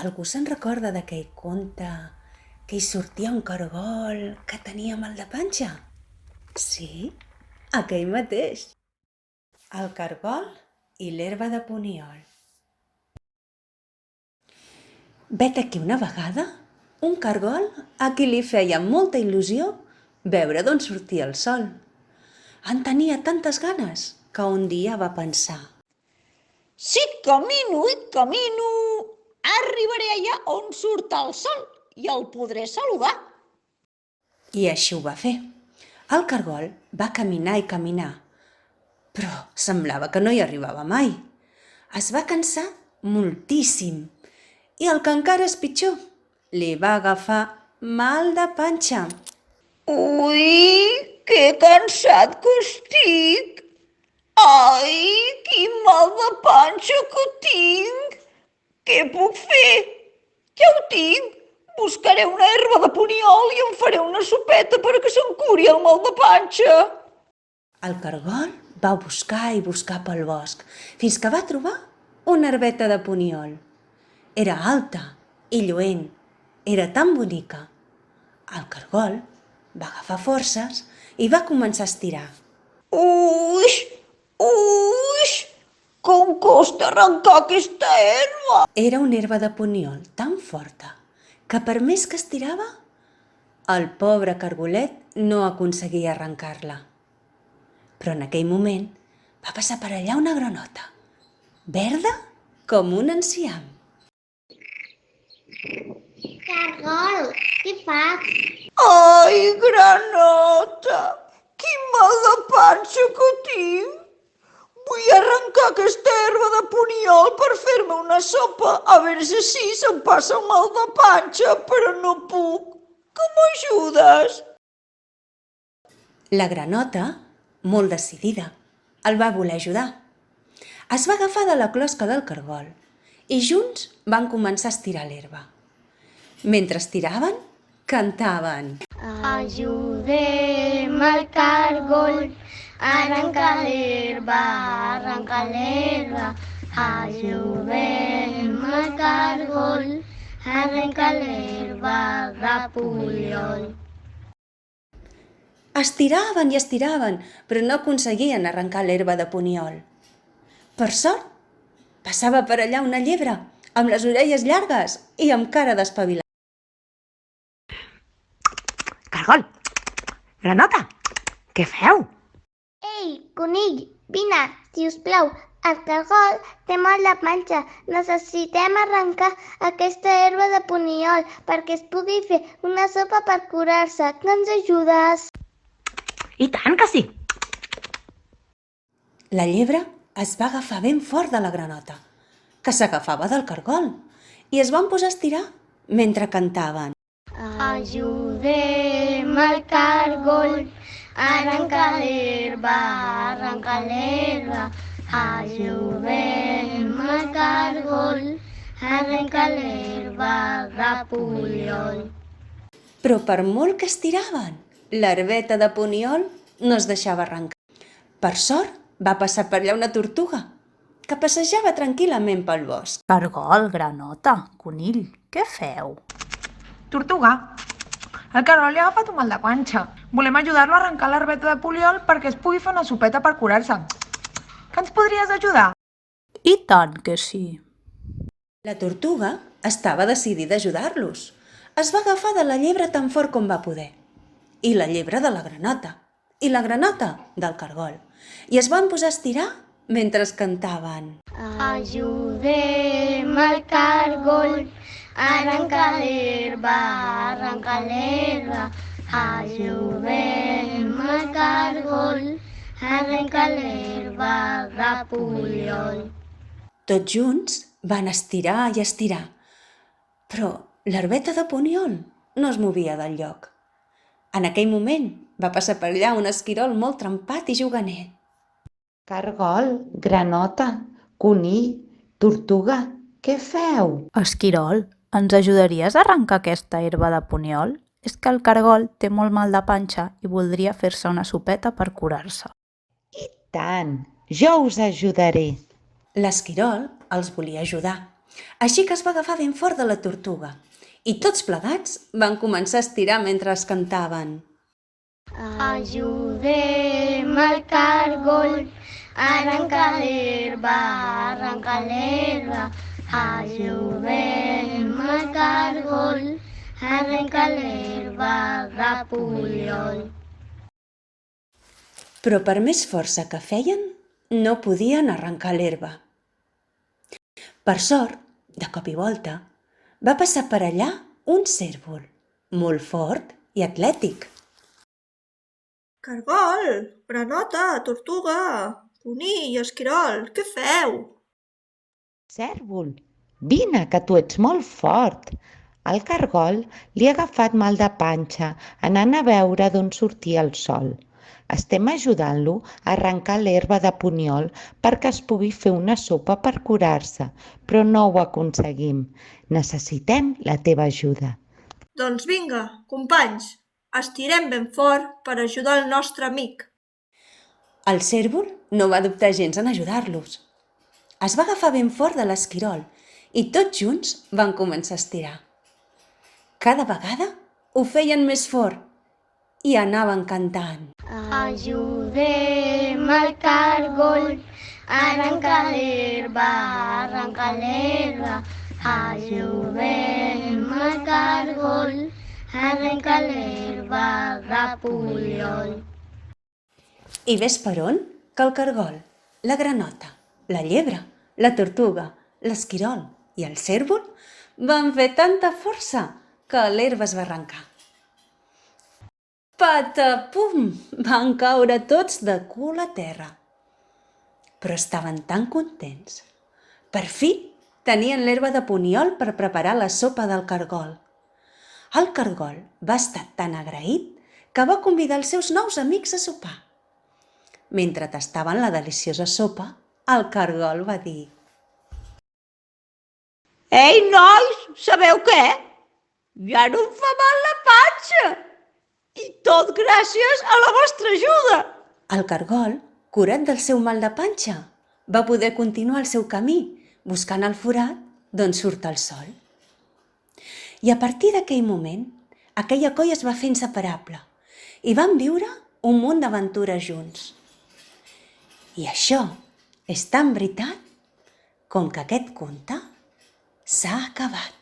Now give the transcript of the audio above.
Algú se'n recorda d'aquell conte que hi sortia un cargol que tenia mal de panxa? Sí, aquell mateix. El cargol i l'herba de Puniol. Vet aquí una vegada un cargol a qui li feia molta il·lusió veure d'on sortia el sol. En tenia tantes ganes que un dia va pensar: Si camino i camino, arribaré allà on surt el sol i el podré saludar. I així ho va fer. El cargol va caminar i caminar, però semblava que no hi arribava mai. Es va cansar moltíssim i el que encara és pitjor, li va agafar mal de panxa. Ui, que cansat que estic! Ai, quin mal de panxa que tinc! Què puc fer? Ja ho tinc! Buscaré una herba de puniol i em faré una sopeta perquè se'm curi el mal de panxa. El cargol va buscar i buscar pel bosc, fins que va trobar una herbeta de puniol. Era alta i lluent, era tan bonica. El cargol va agafar forces i va començar a estirar. Uix, uix, com costa arrencar aquesta herba. Era una herba de puniol tan forta que per més que estirava, el pobre cargolet no aconseguia arrencar-la. Però en aquell moment va passar per allà una granota, verda com un enciam. Cargol, què fas? Ai, granota, quin mal de panxa que tinc. Vull arrencar aquesta herba de puniol per fer-me una sopa, a veure si així se'm passa el mal de panxa, però no puc. Que m'ajudes? La granota, molt decidida, el va voler ajudar. Es va agafar de la closca del cargol i junts van començar a estirar l'herba. Mentre estiraven, cantaven. Ajudem el cargol a arrencar l'herba, arrencar l'herba. Ajudem el cargol a arrencar l'herba de poliol. Estiraven i estiraven, però no aconseguien arrencar l'herba de puniol. Per sort, passava per allà una llebre, amb les orelles llargues i amb cara d'espavilar. Cargol! Granota! Què feu? Ei, conill, vine, si us plau. El cargol té mal de panxa. Necessitem arrencar aquesta herba de puniol perquè es pugui fer una sopa per curar-se. Que ens ajudes? I tant que sí! La llebre es va agafar ben fort de la granota, que s'agafava del cargol, i es van posar a estirar mentre cantaven. Ajudem el cargol a arrencar l'herba, arrencar l'herba. Ajudem el cargol a arrencar l'herba de poliol. Però per molt que estiraven, l'herbeta de puniol no es deixava arrencar. Per sort, va passar per allà una tortuga, que passejava tranquil·lament pel bosc. Cargol, granota, conill, què feu? Tortuga! El cargol li ha agafat un mal de panxa. Volem ajudar-lo a arrencar l'herbeta de poliol perquè es pugui fer una sopeta per curar-se. Que ens podries ajudar? I tant que sí. La tortuga estava decidida a ajudar-los. Es va agafar de la llebre tan fort com va poder, i la llebre de la granota, i la granota del cargol, i es van posar a estirar mentre cantaven. Ajudem el cargol a arrencar l'herba, arrencar l'herba. Ajudem el cargol a arrencar l'herba de poliol. Tots junts van estirar i estirar, però l'herbeta de puniol no es movia del lloc. En aquell moment va passar per allà un esquirol molt trempat i juganer. Cargol, granota, conill, tortuga, què feu? Esquirol, ens ajudaries a arrencar aquesta herba de puniol? És que el cargol té molt mal de panxa i voldria fer-se una sopeta per curar-se. I tant, jo us ajudaré. L'esquirol els volia ajudar Així que es va agafar ben fort de la tortuga i tots plegats van començar a estirar mentre cantaven. Ajudem al cargol, arranca l'herba, arranca l'herba. Ajudem al cargol, arranca l'herba de poliol. Però per més força que feien, no podien arrencar l'herba. Per sort, de cop i volta, va passar per allà un cérvol, molt fort i atlètic. Cargol, granota, tortuga, conill, esquirol, què feu? Cèrvol, vine, que tu ets molt fort. Al cargol li ha agafat mal de panxa anant a veure d'on sortia el sol. Estem ajudant-lo a arrencar l'herba de poliol perquè es pugui fer una sopa per curar-se, però no ho aconseguim. Necessitem la teva ajuda. Doncs vinga, companys, estirem ben fort per ajudar el nostre amic. El cérvol no va dubtar gens en ajudar-los. Es va agafar ben fort de l'esquirol i tots junts van començar a estirar. Cada vegada ho feien més fort i anaven cantant. Ajudem al cargol, arranca l'herba, arranca l'herba. Ajudem al cargol, arranca l'herba de poliol. I ves per on que el cargol, la granota, la llebre, la tortuga, l'esquirol i el cérvol van fer tanta força que l'herba es va arrencar. Patapum! Van caure tots de cul a terra. Però estaven tan contents. Per fi tenien l'herba de poliol per preparar la sopa del cargol. El cargol va estar tan agraït que va convidar els seus nous amics a sopar. Mentre tastaven la deliciosa sopa, el cargol va dir: Ei, nois, sabeu què? Ja no em fa mal la panxa! I tot gràcies a la vostra ajuda! El cargol, curat del seu mal de panxa, va poder continuar el seu camí, buscant el forat d'on surt el sol. I a partir d'aquell moment, aquella colla es va fer inseparable i van viure un munt d'aventures junts. I això és tan veritat com que aquest conte s'ha acabat.